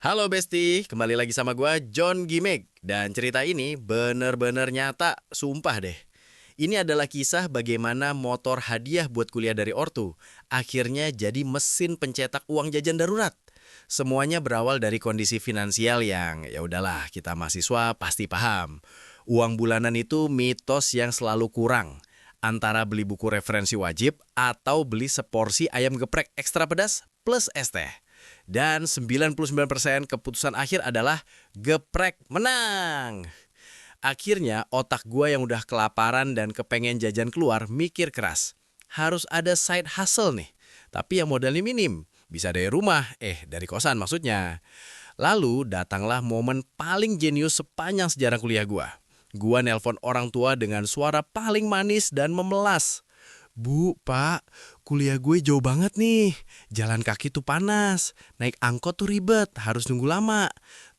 Halo Besti, kembali lagi sama gua John Gimmick. Dan cerita ini bener-bener nyata, sumpah deh. Ini adalah kisah bagaimana motor hadiah buat kuliah dari ortu akhirnya jadi mesin pencetak uang jajan darurat. Semuanya berawal dari kondisi finansial yang ya udahlah, kita mahasiswa pasti paham. Uang bulanan itu mitos yang selalu kurang. Antara beli buku referensi wajib atau beli seporsi ayam geprek ekstra pedas plus es teh. Dan 99% keputusan akhir adalah geprek menang. Akhirnya otak gua yang udah kelaparan dan kepengen jajan keluar mikir keras. Harus ada side hustle nih, tapi yang modalnya minim. Bisa dari rumah, dari kosan maksudnya. Lalu datanglah momen paling jenius sepanjang sejarah kuliah gua. Gua nelpon orang tua dengan suara paling manis dan memelas. Bu, Pak, kuliah gue jauh banget nih. Jalan kaki tuh panas. Naik angkot tuh ribet, harus nunggu lama.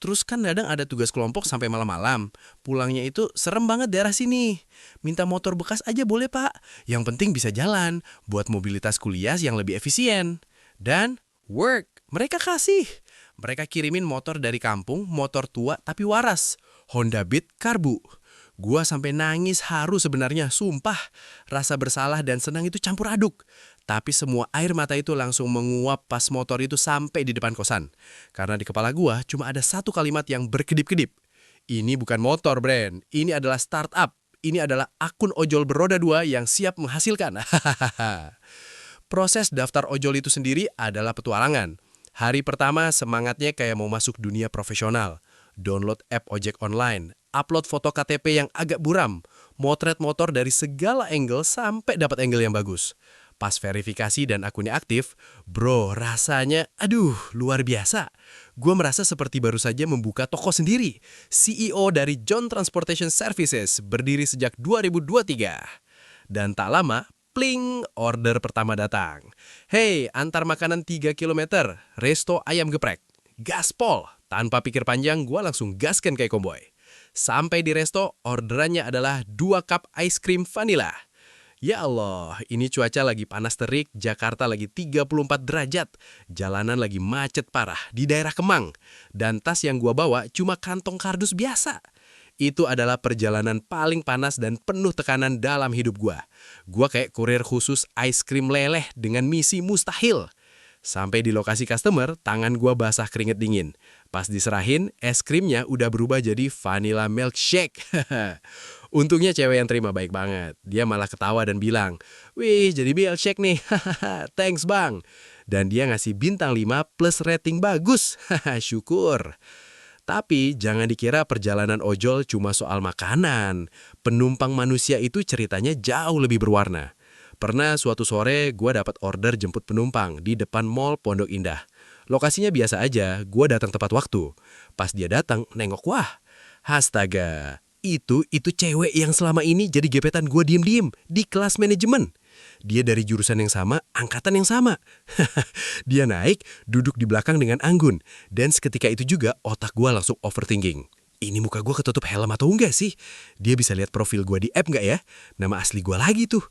Terus kan kadang ada tugas kelompok sampai malam-malam. Pulangnya itu serem banget daerah sini. Minta motor bekas aja boleh, Pak. Yang penting bisa jalan, buat mobilitas kuliah yang lebih efisien. Dan work, mereka kasih. Mereka kirimin motor dari kampung, motor tua tapi waras. Honda Beat Karbu. Gua sampai nangis haru sebenarnya, sumpah. Rasa bersalah dan senang itu campur aduk. Tapi semua air mata itu langsung menguap pas motor itu sampai di depan kosan. Karena di kepala gua cuma ada satu kalimat yang berkedip-kedip. Ini bukan motor, Brand. Ini adalah startup. Ini adalah akun ojol beroda dua yang siap menghasilkan. Proses daftar ojol itu sendiri adalah petualangan. Hari pertama semangatnya kayak mau masuk dunia profesional. Download app ojek online, upload foto KTP yang agak buram, motret motor dari segala angle sampai dapat angle yang bagus. Pas verifikasi dan akunnya aktif, bro, rasanya aduh luar biasa. Gue merasa seperti baru saja membuka toko sendiri. CEO dari John Transportation Services, berdiri sejak 2023. Dan tak lama, pling, order pertama datang. Hey, antar makanan 3 kilometer, resto ayam geprek. Gaspol, tanpa pikir panjang gue langsung gaskan kayak cowboy. Sampai di resto, orderannya adalah 2 cup ice cream vanilla. Ya Allah, ini cuaca lagi panas terik, Jakarta lagi 34 derajat, jalanan lagi macet parah di daerah Kemang. Dan tas yang gua bawa cuma kantong kardus biasa. Itu adalah perjalanan paling panas dan penuh tekanan dalam hidup gua. Gua kayak kurir khusus ice cream leleh dengan misi mustahil. Sampai di lokasi customer, tangan gua basah keringet dingin. Pas diserahin, es krimnya udah berubah jadi vanilla milkshake. Untungnya cewek yang terima baik banget. Dia malah ketawa dan bilang, "Wih, jadi milkshake nih. Thanks bang." Dan dia ngasih bintang 5 plus rating bagus. Syukur. Tapi jangan dikira perjalanan ojol cuma soal makanan. Penumpang manusia itu ceritanya jauh lebih berwarna. Pernah suatu sore gue dapat order jemput penumpang di depan mall Pondok Indah. Lokasinya biasa aja, gue datang tepat waktu. Pas dia datang, nengok, wah, astaga, itu cewek yang selama ini jadi gebetan gue diem-diem di kelas manajemen. Dia dari jurusan yang sama, angkatan yang sama. Dia naik, duduk di belakang dengan anggun. Dan seketika itu juga otak gue langsung overthinking. Ini muka gue ketutup helm atau enggak sih? Dia bisa lihat profil gue di app enggak ya? Nama asli gue lagi tuh.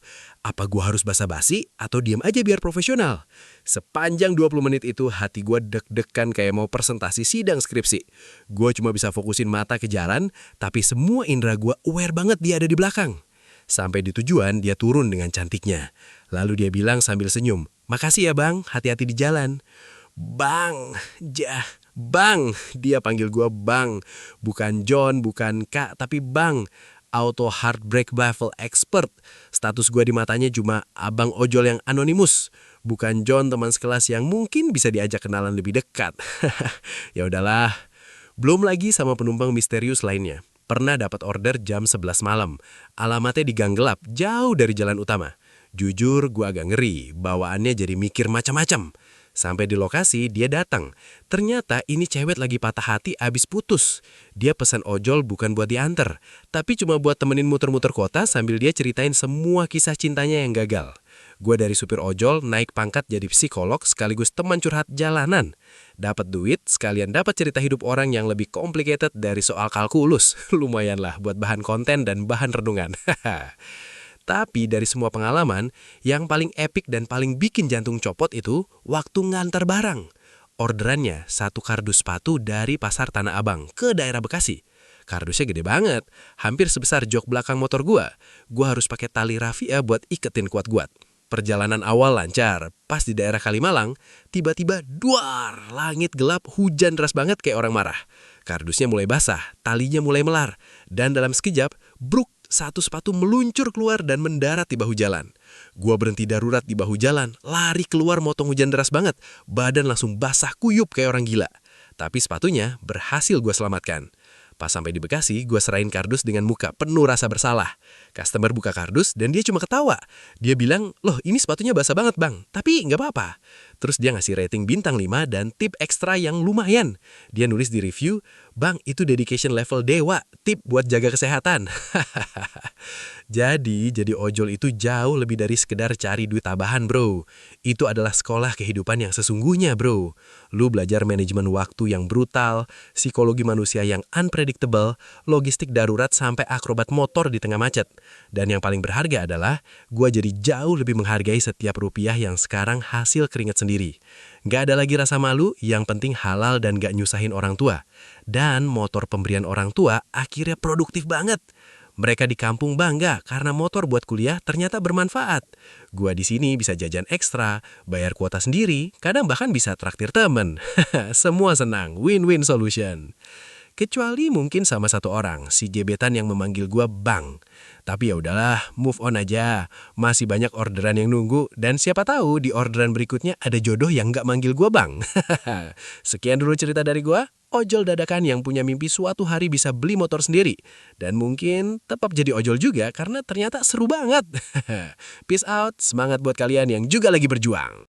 Apa gue harus basa-basi atau diam aja biar profesional? Sepanjang 20 menit itu hati gue deg-degan kayak mau presentasi sidang skripsi. Gue cuma bisa fokusin mata ke jalan, tapi semua indera gue aware banget dia ada di belakang. Sampai di tujuan, dia turun dengan cantiknya. Lalu dia bilang sambil senyum, "Makasih ya bang, hati-hati di jalan." Bang, Bang, dia panggil gua Bang. Bukan John, bukan Kak, tapi Bang. Auto heartbreak baffle expert. Status gua di matanya cuma abang ojol yang anonimus. Bukan John teman sekelas yang mungkin bisa diajak kenalan lebih dekat. Ya udahlah. Belum lagi sama penumpang misterius lainnya. Pernah dapat order jam 11 malam. Alamatnya di gang gelap, jauh dari jalan utama. Jujur, gua agak ngeri. Bawaannya jadi mikir macam-macam. Sampai di lokasi, dia datang. Ternyata ini cewek lagi patah hati abis putus. Dia pesan ojol bukan buat diantar, tapi cuma buat temenin muter-muter kota sambil dia ceritain semua kisah cintanya yang gagal. Gua dari supir ojol naik pangkat jadi psikolog sekaligus teman curhat jalanan. Dapat duit, sekalian dapat cerita hidup orang yang lebih complicated dari soal kalkulus. Lumayan lah buat bahan konten dan bahan renungan. Tapi dari semua pengalaman, yang paling epik dan paling bikin jantung copot itu waktu ngantar barang. orderannya satu kardus sepatu dari pasar Tanah Abang ke daerah Bekasi. Kardusnya gede banget, hampir sebesar jok belakang motor gua. Gua harus pakai tali rafia buat iketin kuat-kuat. Perjalanan awal lancar, pas di daerah Kalimalang, tiba-tiba duar, langit gelap, hujan deras banget kayak orang marah. Kardusnya mulai basah, talinya mulai melar, dan dalam sekejap, bruk, satu sepatu meluncur keluar dan mendarat di bahu jalan. Gua berhenti darurat di bahu jalan, lari keluar motong hujan deras banget, badan langsung basah kuyup kayak orang gila. Tapi sepatunya berhasil gua selamatkan. Pas sampai di Bekasi, gue serahin kardus dengan muka penuh rasa bersalah. Customer buka kardus dan dia cuma ketawa. Dia bilang, loh ini sepatunya basah banget bang, tapi nggak apa-apa. Terus dia ngasih rating bintang 5 dan tip ekstra yang lumayan. Dia nulis di review, bang itu dedication level dewa, tip buat jaga kesehatan. Jadi ojol itu jauh lebih dari sekedar cari duit tambahan bro. Itu adalah sekolah kehidupan yang sesungguhnya bro. Lu belajar manajemen waktu yang brutal, psikologi manusia yang unpredictable, logistik darurat sampai akrobat motor di tengah macet. Dan yang paling berharga adalah, gua jadi jauh lebih menghargai setiap rupiah yang sekarang hasil keringat sendiri. Gak ada lagi rasa malu, yang penting halal dan gak nyusahin orang tua. Dan motor pemberian orang tua akhirnya produktif banget. Mereka di kampung bangga karena motor buat kuliah ternyata bermanfaat. Gua di sini bisa jajan ekstra, bayar kuota sendiri, kadang bahkan bisa traktir temen. Semua senang, win-win solution. Kecuali mungkin sama satu orang, si gebetan yang memanggil gua bang. Tapi ya udahlah, move on aja. Masih banyak orderan yang nunggu dan siapa tahu di orderan berikutnya ada jodoh yang nggak manggil gua bang. Sekian dulu cerita dari gua. Ojol dadakan yang punya mimpi suatu hari bisa beli motor sendiri. Dan mungkin tetap jadi ojol juga karena ternyata seru banget. Peace out, semangat buat kalian yang juga lagi berjuang.